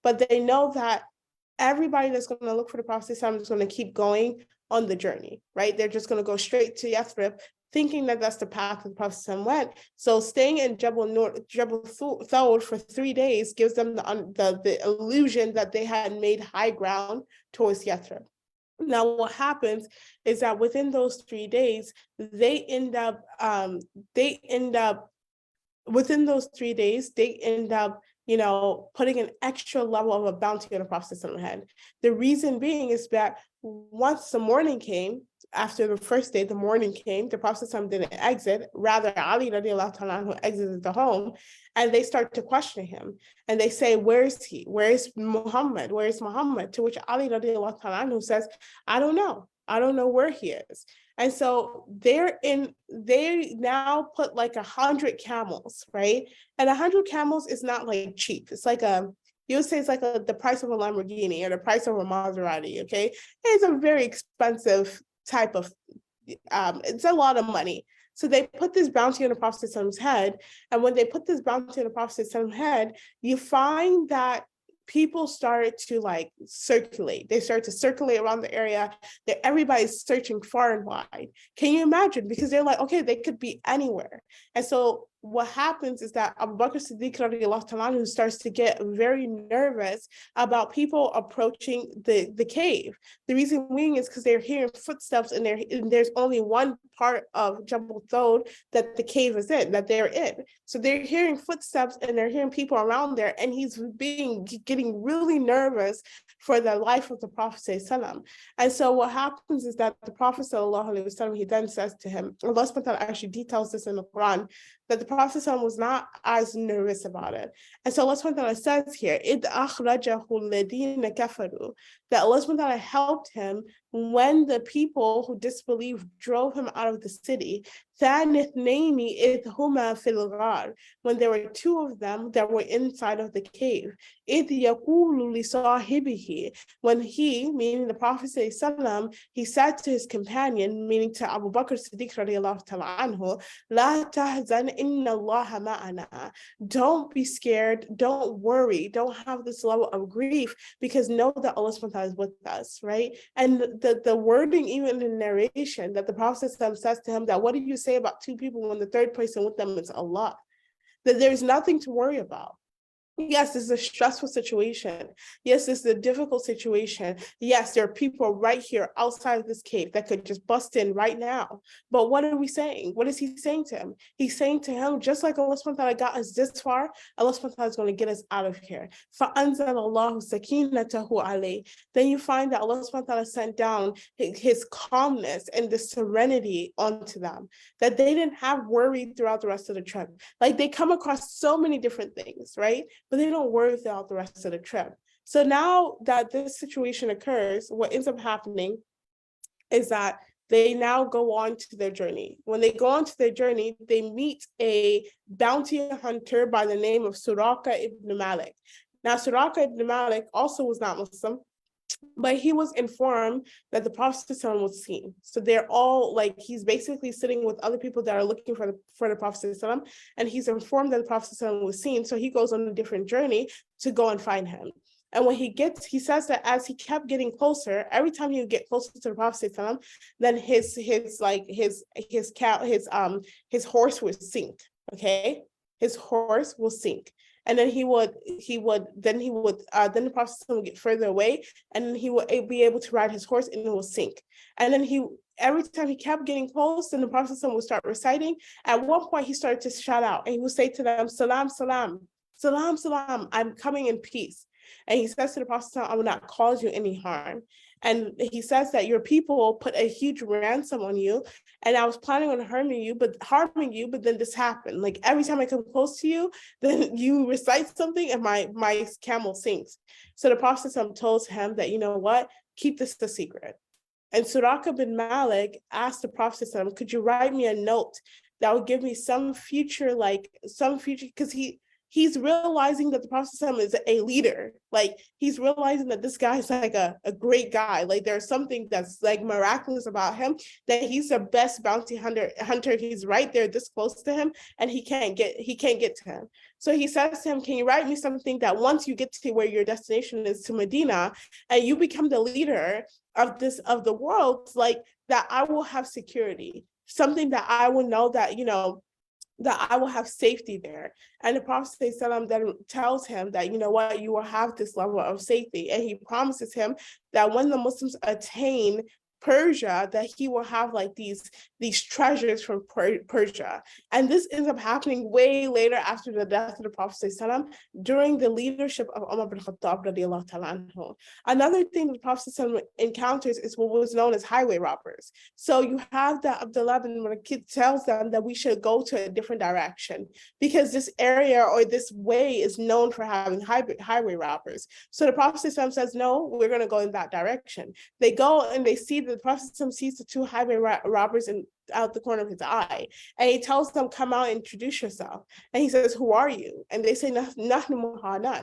but they know that everybody that's going to look for the Prophet is going to keep going on the journey, right? They're just going to go straight to Yathrib, thinking that that's the path that the Prophet went. So staying in Jabal Thawr for 3 days gives them the illusion that they had made high ground towards Yathrib. Now, what happens is that within those 3 days, they end up putting an extra level of a bounty on the Prophet's head. The reason being is that once the morning came, after the first day, the morning came, the Prophet didn't exit, rather Ali radiallahu ta'ala who exited the home, and they start to question him. And they say, where is he? Where is Muhammad? Where is Muhammad? To which Ali radiallahu ta'ala who says, I don't know. I don't know where he is. And so they now put like 100 camels, right? And 100 camels is not like cheap. It's like you would say it's like the price of a Lamborghini or the price of a Maserati, okay? It's a very expensive type of, it's a lot of money. So they put this bounty on the Prophet's head. And when they put this bounty on the Prophet's head, you find that people started to like circulate. They started to circulate around the area that everybody's searching far and wide. Can you imagine? Because they're like, okay, they could be anywhere. And so what happens is that Abu Bakr Siddiq radiallahu ta'ala starts to get very nervous about people approaching the cave. The reason being is because they're hearing footsteps and there's only one part of Jabal Thawd that the cave is in, that they're in. So they're hearing footsteps and they're hearing people around there, and he's getting really nervous for the life of the Prophet ﷺ. And so what happens is that the Prophet ﷺ, he then says to him, Allah subhanahu wa ta'ala actually details this in the Quran, that the Prophet ﷺ was not as nervous about it. And so Allah subhanahu wa ta'ala says here, إِذْ أَخْرَجَهُ الَّذِينَ كَفَرُوا, that Allah subhanahu wa ta'ala helped him when the people who disbelieved drove him out of the city. ثَانِي اثْنَيْنِ إِذْ هُمَا فِي الْغَارِ, when there were two of them that were inside of the cave. إِذْ يَقُولُ لِصَاحِبِهِ, when he, meaning the Prophet ﷺ, he said to his companion, meaning to Abu Bakr Siddiq radiallahu ta'ala anhu, لَا تَحْزَنْ إِنَّ اللَّهَ مَعَنَا, don't be scared, don't worry, don't have this level of grief, because know that Allah subhanahu wa ta'ala is with us, right? And the wording even in narration that the Prophet says to him, that what do you say about two people when the third person with them is Allah? That there's nothing to worry about. Yes, this is a stressful situation. Yes, this is a difficult situation. Yes, there are people right here outside of this cave that could just bust in right now. But what are we saying? What is he saying to him? He's saying to him, just like Allah subhanahu wa ta'ala got us this far, Allah subhanahu wa ta'ala is going to get us out of here. فَأَنزَلَ اللَّهُ سَكِينَتَهُ عَلَيْهِ. Then you find that Allah subhanahu wa ta'ala sent down his calmness and the serenity onto them, that they didn't have worry throughout the rest of the trip. Like, they come across so many different things, right? But they don't worry throughout the rest of the trip. So now that this situation occurs, what ends up happening is that they now go on to their journey. When they go on to their journey, they meet a bounty hunter by the name of Suraka ibn Malik. Now, Suraka ibn Malik also was not Muslim, but he was informed that the Prophet was seen. So they're all like, he's basically sitting with other people that are looking for the Prophet, and he's informed that the Prophet was seen. So he goes on a different journey to go and find him. And when he says that as he kept getting closer, every time he would get closer to the Prophet, then his horse would sink. Okay, his horse will sink. And then then the Prophet would get further away, and then he would be able to ride his horse and it will sink. And then every time he kept getting close, then the Prophet would start reciting. At one point, he started to shout out, and he would say to them, "Salam, salam, salam, salam, I'm coming in peace." And he says to the Prophet, "I will not cause you any harm." And he says that your people put a huge ransom on you, and I was planning on harming you, but then this happened. Like, every time I come close to you, then you recite something and my camel sinks. So the Prophet told him that, you know what, keep this a secret. And Suraka bin Malik asked the Prophet, could you write me a note that would give me some future, because he's realizing that the Prophet is a leader. Like, he's realizing that this guy's like a great guy. Like, there's something that's like miraculous about him, that he's the best bounty hunter. He's right there this close to him, and he can't get to him. So he says to him, can you write me something that once you get to where your destination is, to Medina, and you become the leader of the world, like, that I will have security, something that I will know that, you know, that I will have safety there. And the Prophet then tells him that, you know what, you will have this level of safety. And he promises him that when the Muslims attain Persia, that he will have like these treasures from Persia. And this ends up happening way later after the death of the Prophet during the leadership of Umar bin Khattab radiallahu ta'ala anhu. Another thing the Prophet encounters is what was known as highway robbers. So you have that Abdullah bin Markid tells them that we should go to a different direction because this area or this way is known for having highway robbers. So the Prophet says, no, we're going to go in that direction. They go and they see the Prophet sees the two highway robbers out the corner of his eye, and he tells them, come out and introduce yourself. And he says, who are you? And they say, nahnu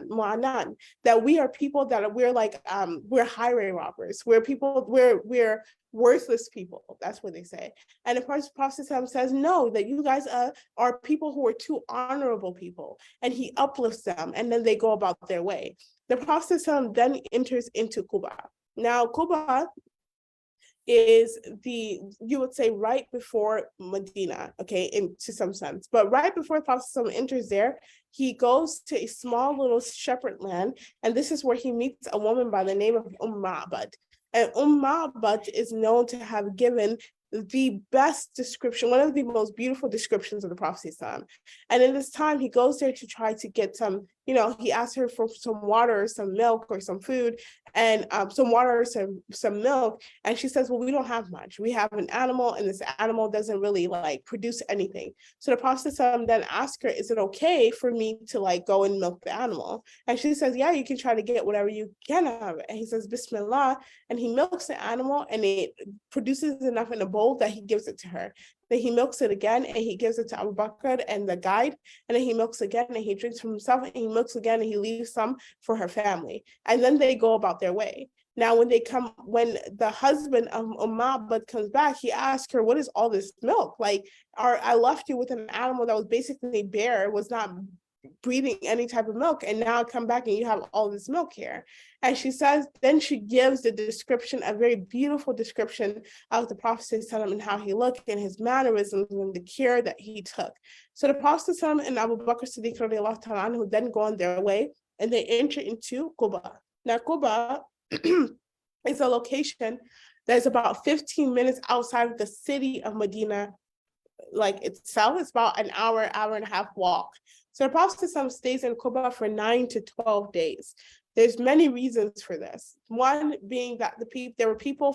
mu'anan, that we are people that we're like, we're highway robbers. We're people, we're worthless people. That's what they say. And the Prophet says, no, that you guys are people who are two honorable people. And he uplifts them, and then they go about their way. The Prophet then enters into Quba. Now, Quba is you would say right before Medina, okay, to some sense. But right before the Prophet enters there, he goes to a small little shepherd land, and this is where he meets a woman by the name of Ma'bad. And Ma'bad is known to have given the best description, one of the most beautiful descriptions of the Prophet. And in this time, he goes there to try to get some, he asks her for some water or some milk or some food, and some water or some milk. And she says, well, we don't have much. We have an animal, and this animal doesn't really like produce anything. So the Prophet then asks her, is it okay for me to like go and milk the animal? And she says, yeah, you can try to get whatever you can out of it. And he says, Bismillah. And he milks the animal, and it produces enough in a bowl that he gives it to her. Then he milks it again, and he gives it to Abu Bakr and the guide. And then he milks again, and he drinks from himself, and he milks again, and he leaves some for her family. And then they go about their way. Now, when the husband of Ma'bad comes back, he asks her, what is all this milk? Like, I left you with an animal that was basically bare, was not breeding any type of milk, and now I come back and you have all this milk here. And she says, then she gives the description, a very beautiful description of the Prophet and how he looked and his mannerisms and the care that he took. So the Prophet and Abu Bakr Siddiq who then go on their way, and they enter into Quba. Now Quba is a location that's about 15 minutes outside of the city of Medina, like itself. It's about an hour and a half walk. So the Prophet stays in Quba for 9 to 12 days. There's many reasons for this. One being that there were people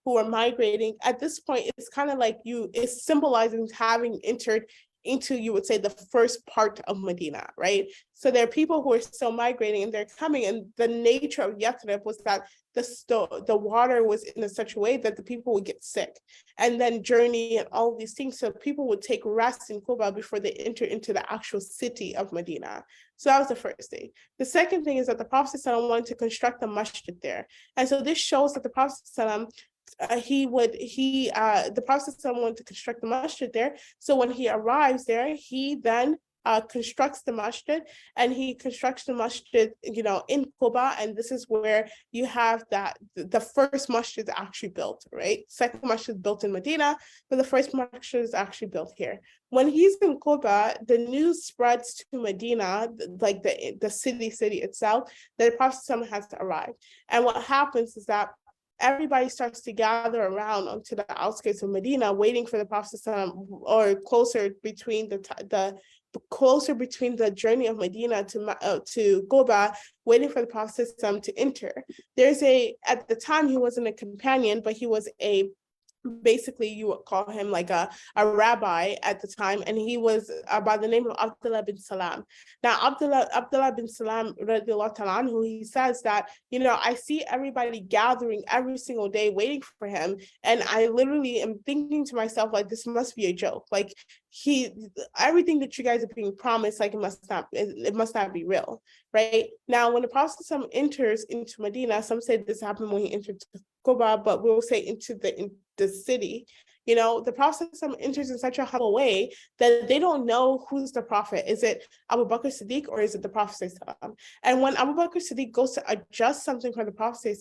who were migrating. At this point, it's kind of like it's symbolizing having entered into, you would say, the first part of Medina, right? So there are people who are still migrating, and they're coming, and the nature of Yathrib was that the water was in such a way that the people would get sick, and then journey and all of these things. So people would take rest in Quba before they enter into the actual city of Medina. So that was the first thing. The second thing is that the Prophet wanted to construct a masjid there. And so this shows that the Prophet the Prophet wanted to construct the masjid there. So when he arrives there, he then constructs the masjid, and he constructs the masjid, in Quba, and this is where you have that the first masjid is actually built, right? Second masjid built in Medina, but the first masjid is actually built here. When he's in Quba, the news spreads to Medina, like the city itself, that the Prophet has arrived. And what happens is that everybody starts to gather around onto the outskirts of Medina, waiting for the Prophet, or closer between the journey of Medina to Quba, waiting for the Prophet to enter. At the time, he wasn't a companion, but he was basically you would call him like a rabbi at the time, and he was by the name of Abdullah bin Salam. Now Abdullah bin Salam radiallahu ta'ala anhu, he says that, I see everybody gathering every single day waiting for him, and I literally am thinking to myself, like, this must be a joke. Like, everything that you guys are being promised, like, it must not be real, right? Now when the Prophet enters into Medina, some say this happened when he entered Quba, but we'll say into the city, the Prophet enters in such a humble way that they don't know who's the Prophet. Is it Abu Bakr Siddiq, or is it the Prophet? And when Abu Bakr Siddiq goes to adjust something for the Prophet,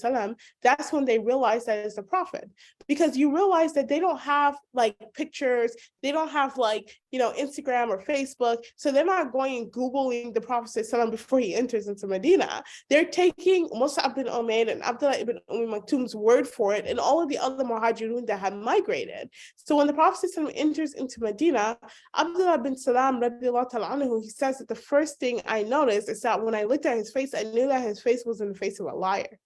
that's when they realize that it's the Prophet. Because you realize that they don't have like pictures, they don't have like, Instagram or Facebook. So they're not going and Googling the Prophet before he enters into Medina. They're taking Mus'ab bin Umayr and Abdullah ibn Maktoum's word for it, and all of the other Muhajirun that had migrated. So when the Prophet enters into Medina, Abdullah bin Salam radiallahu ta'ala anhu, he says that the first thing I noticed is that when I looked at his face, I knew that his face was in the face of a liar.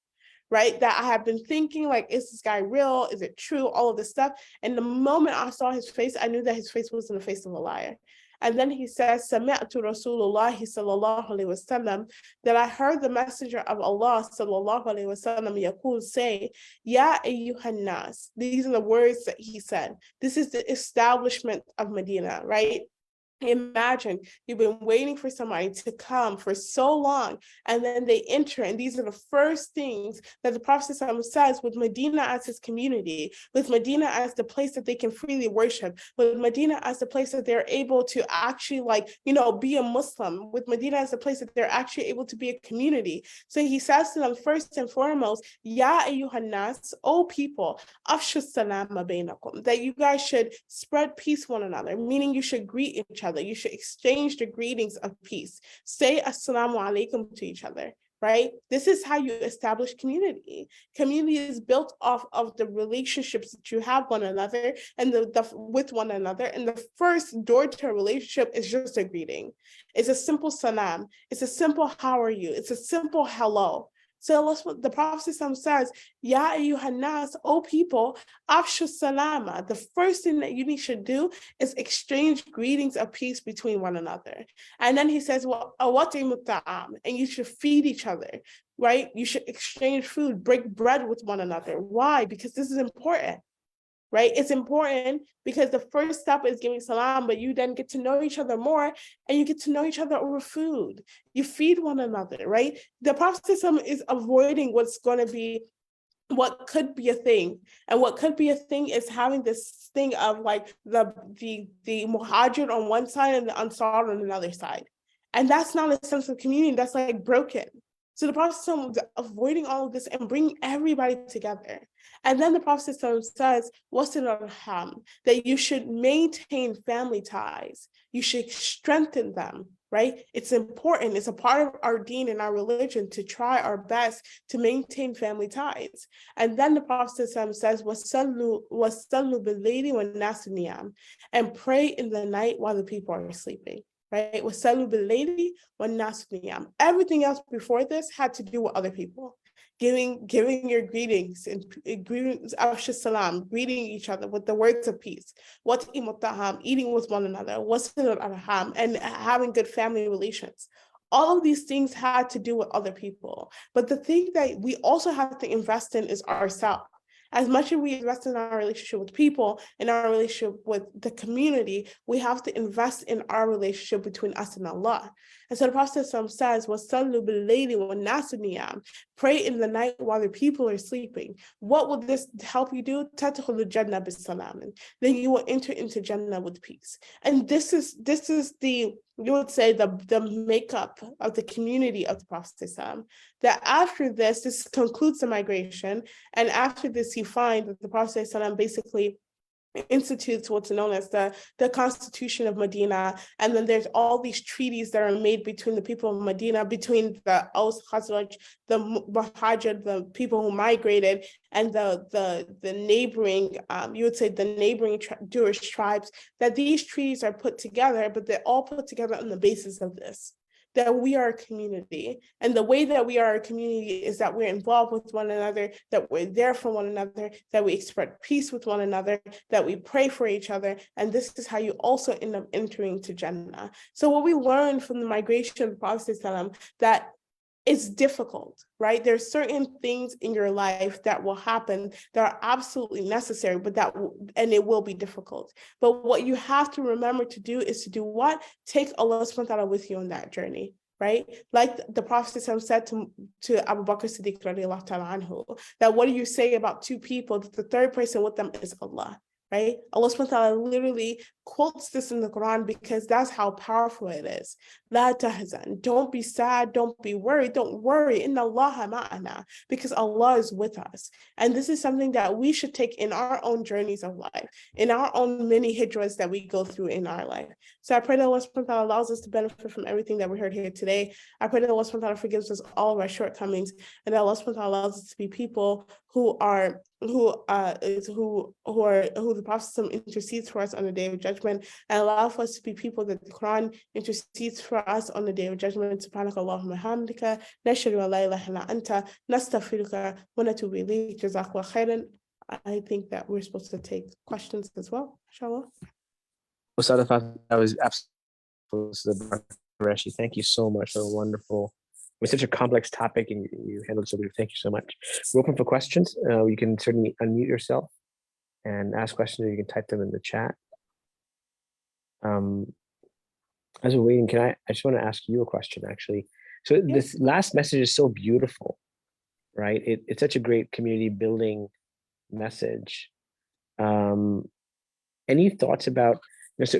Right? That I have been thinking, like, is this guy real? Is it true? All of this stuff. And the moment I saw his face, I knew that his face was in the face of a liar. And then he says, Sami'tu Rasulullah sallallahu alayhi wasallam, that I heard the Messenger of Allah sallallahu alayhi wasallam yaqul say, Ya ayyuhan nas. These are the words that he said. This is the establishment of Medina, right? Imagine you've been waiting for somebody to come for so long, and then they enter, and these are the first things that the Prophet says, with Medina as his community, with Medina as the place that they can freely worship, with Medina as the place that they're able to actually, like, be a Muslim, with Medina as the place that they're actually able to be a community. So he says to them, first and foremost, Ya ayyuhan nas, O people, afshu salama bainakum, that you guys should spread peace one another, meaning you should greet each other. You should exchange the greetings of peace. Say assalamu alaikum to each other, right? This is how you establish community. Community is built off of the relationships that you have one another and with one another. And the first door to a relationship is just a greeting. It's a simple salam. It's a simple how are you? It's a simple hello. So the Prophet says, Ya ayyuhan nas, O people, afshu salama. The first thing that you should do is exchange greetings of peace between one another. And then he says, and you should feed each other, right? You should exchange food, break bread with one another. Why? Because this is important. Right? It's important because the first step is giving salam, but you then get to know each other more, and you get to know each other over food. You feed one another, right? The Prophet is avoiding what could be a thing. And what could be a thing is having this thing of like the muhajir on one side and the ansar on another side. And that's not a sense of community, that's like broken. So the Prophet was avoiding all of this and bringing everybody together. And then the Prophet says, that you should maintain family ties. You should strengthen them, right? It's important. It's a part of our deen and our religion to try our best to maintain family ties. And then the Prophet says, وَصَلُّوا بِاللَّيْلِ وَالنَّاسُ نِيَامٌ, and pray in the night while the people are sleeping. Right? Everything else before this had to do with other people. Giving your greetings and greetings, salam, greeting each other with the words of peace. Eating with one another. And having good family relations. All of these things had to do with other people. But the thing that we also have to invest in is ourselves. As much as we invest in our relationship with people, in our relationship with the community, we have to invest in our relationship between us and Allah. And so the Prophet says, pray in the night while the people are sleeping. What will this help you do? Then you will enter into Jannah with peace. And this is the, you would say, the makeup of the community of the Prophet, that after this concludes the migration, and after this you find that the Prophet basically institutes what's known as the Constitution of Medina, and then there's all these treaties that are made between the people of Medina, between the Aus, Khazraj, the Muhajir, the people who migrated, and the neighboring, you would say the neighboring Jewish tribes, that these treaties are put together, but they're all put together on the basis of this, that we are a community. And the way that we are a community is that we're involved with one another, that we're there for one another, that we express peace with one another, that we pray for each other. And this is how you also end up entering to Jannah. So what we learned from the migration of the Prophet, that it's difficult, right? There's certain things in your life that will happen that are absolutely necessary, and it will be difficult. But what you have to remember to do is to do what? Take Allah subhanahu wa ta'ala with you on that journey, right? Like the Prophet said to Abu Bakr Siddiq radiallahu ta'ala anhu, that what do you say about two people, that the third person with them is Allah, right? Allah subhanahu wa ta'ala literally quotes this in the Quran because that's how powerful it is. La tahzan, don't be sad, don't be worried, don't worry, inna Allaha ma'ana, because Allah is with us. And this is something that we should take in our own journeys of life, in our own many hijras that we go through in our life. So I pray that Allah subhanahu wa ta'ala allows us to benefit from everything that we heard here today. I pray that Allah subhanahu wa ta'ala forgives us all of our shortcomings, and that Allah subhanahu wa ta'ala allows us to be people who the Prophet intercedes for us on the Day of Judgment, and allow for us to be people that the Quran intercedes for us on the Day of Judgment. Subhanaka Allahumma hamdika, nashhadu an la ilaha illa anta, nastaghfiruka wa natubu ilayk. Jazakallahu khairan. I think that we're supposed to take questions as well, inshallah. Ustadha, that was absolutely Qureshi. Thank you so much for a wonderful, it's such a complex topic and you handled it so good. Thank you so much. We're open for questions. You can certainly unmute yourself and ask questions, or you can type them in the chat. As we're waiting, I just want to ask you a question, actually. So this last message is so beautiful, right? It's such a great community building message. Any thoughts about, so,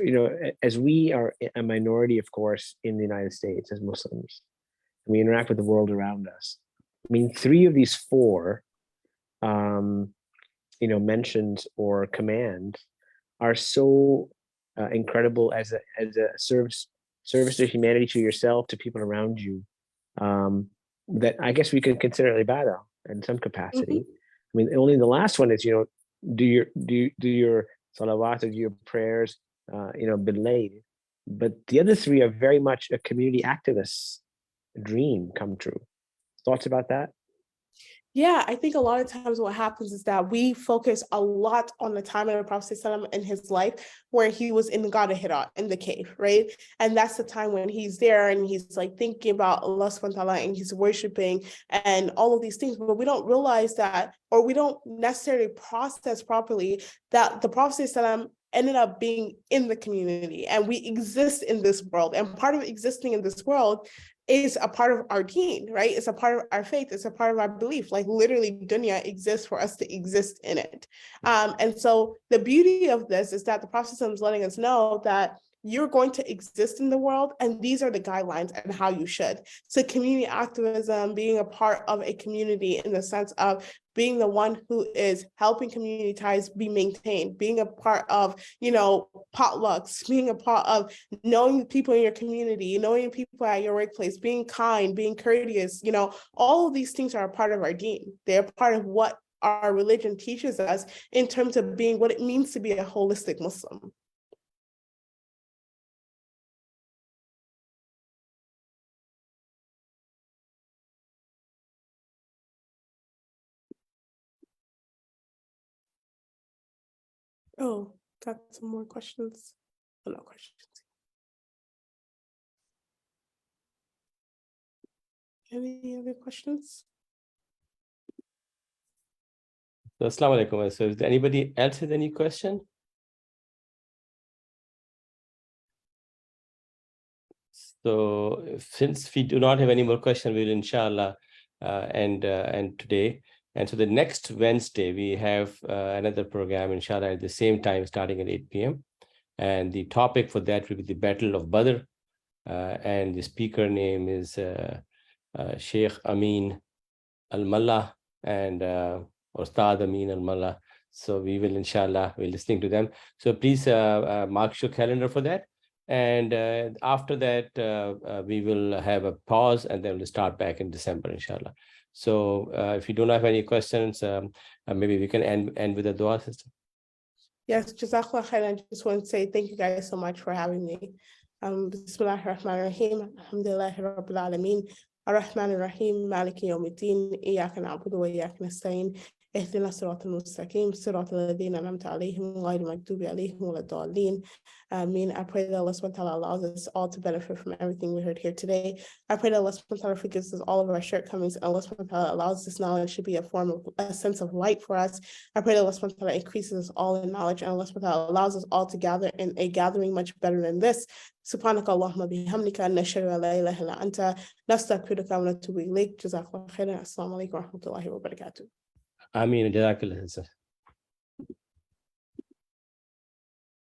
as we are a minority, of course, in the United States as Muslims, we interact with the world around us. I mean, 3 of these 4, mentions or commands are so incredible as a service to humanity, to yourself, to people around you, that I guess we can consider ibadah in some capacity. I mean, only the last one is, do your salawat, or your prayers, belayed. But the other 3 are very much a community activist's dream come true. Thoughts about that? Yeah, I think a lot of times what happens is that we focus a lot on the time of the Prophet ﷺ in his life where he was in the Ghar Hira, in the cave, right? And that's the time when he's there and he's like thinking about Allah subhanahu wa ta'ala and he's worshiping and all of these things. But we don't realize that, or we don't necessarily process properly that the Prophet ﷺ ended up being in the community and we exist in this world. And part of existing in this world is a part of our deen, right? It's a part of our faith. It's a part of our belief. Like literally dunya exists for us to exist in it. And so the beauty of this is that the Prophet is letting us know that you're going to exist in the world, and these are the guidelines and how you should. So community activism, being a part of a community in the sense of being the one who is helping community ties be maintained, being a part of, potlucks, being a part of knowing people in your community, knowing people at your workplace, being kind, being courteous, all of these things are a part of our deen. They're part of what our religion teaches us in terms of being what it means to be a holistic Muslim. Oh, got some more questions. Oh, no questions. Any other questions? So, Assalamu alaikum. So, is there anybody else has any question? So, since we do not have any more questions, we'll inshallah end today. And so the next Wednesday, we have another program, inshallah, at the same time, starting at 8 p.m. And the topic for that will be the Battle of Badr. And the speaker name is Sheikh Amin Al-Mallah and Ustadha Amin Al-Mallah. So we will, inshallah, we're listening to them. So please mark your calendar for that. And after that, we will have a pause and then we'll start back in December, inshallah. So if you don't have any questions, maybe we can end with a dua, sister. Yes, Jazakallah khair. I just want to say thank you guys so much for having me. Bismillahir Rahmanir Rahim. Alhamdulillahi Rabbil Alameen. Ar-Rahmanir Rahim. Maliki Yawmiddin. Iyyaka na'budu wa iyyaka nasta'in. اهدنا الصراط المستقيم صراط الذين أنعمت عليهم غير المغضوب عليهم ولا الضالين. Amin. I pray that Allah subhanahu wa ta'ala allows us all to benefit from everything we heard here today. I pray that Allah subhanahu wa ta'ala forgives us all of our shortcomings. Allah subhanahu wa ta'ala allows this knowledge to be a sense of light for us. I pray that Allah subhanahu wa ta'ala increases us all in knowledge, and Allah subhanahu wa ta'ala allows us all to gather in a gathering much better than this. Subhanaka Allahumma bihamdika nashhadu an la ilaha illa anta nastaghfiruka wa natubu ilayk. Jazakallahu khairan. Assalamu alaikum wa rahmatullahi wa barakatuh. Ameen. Jazakallah.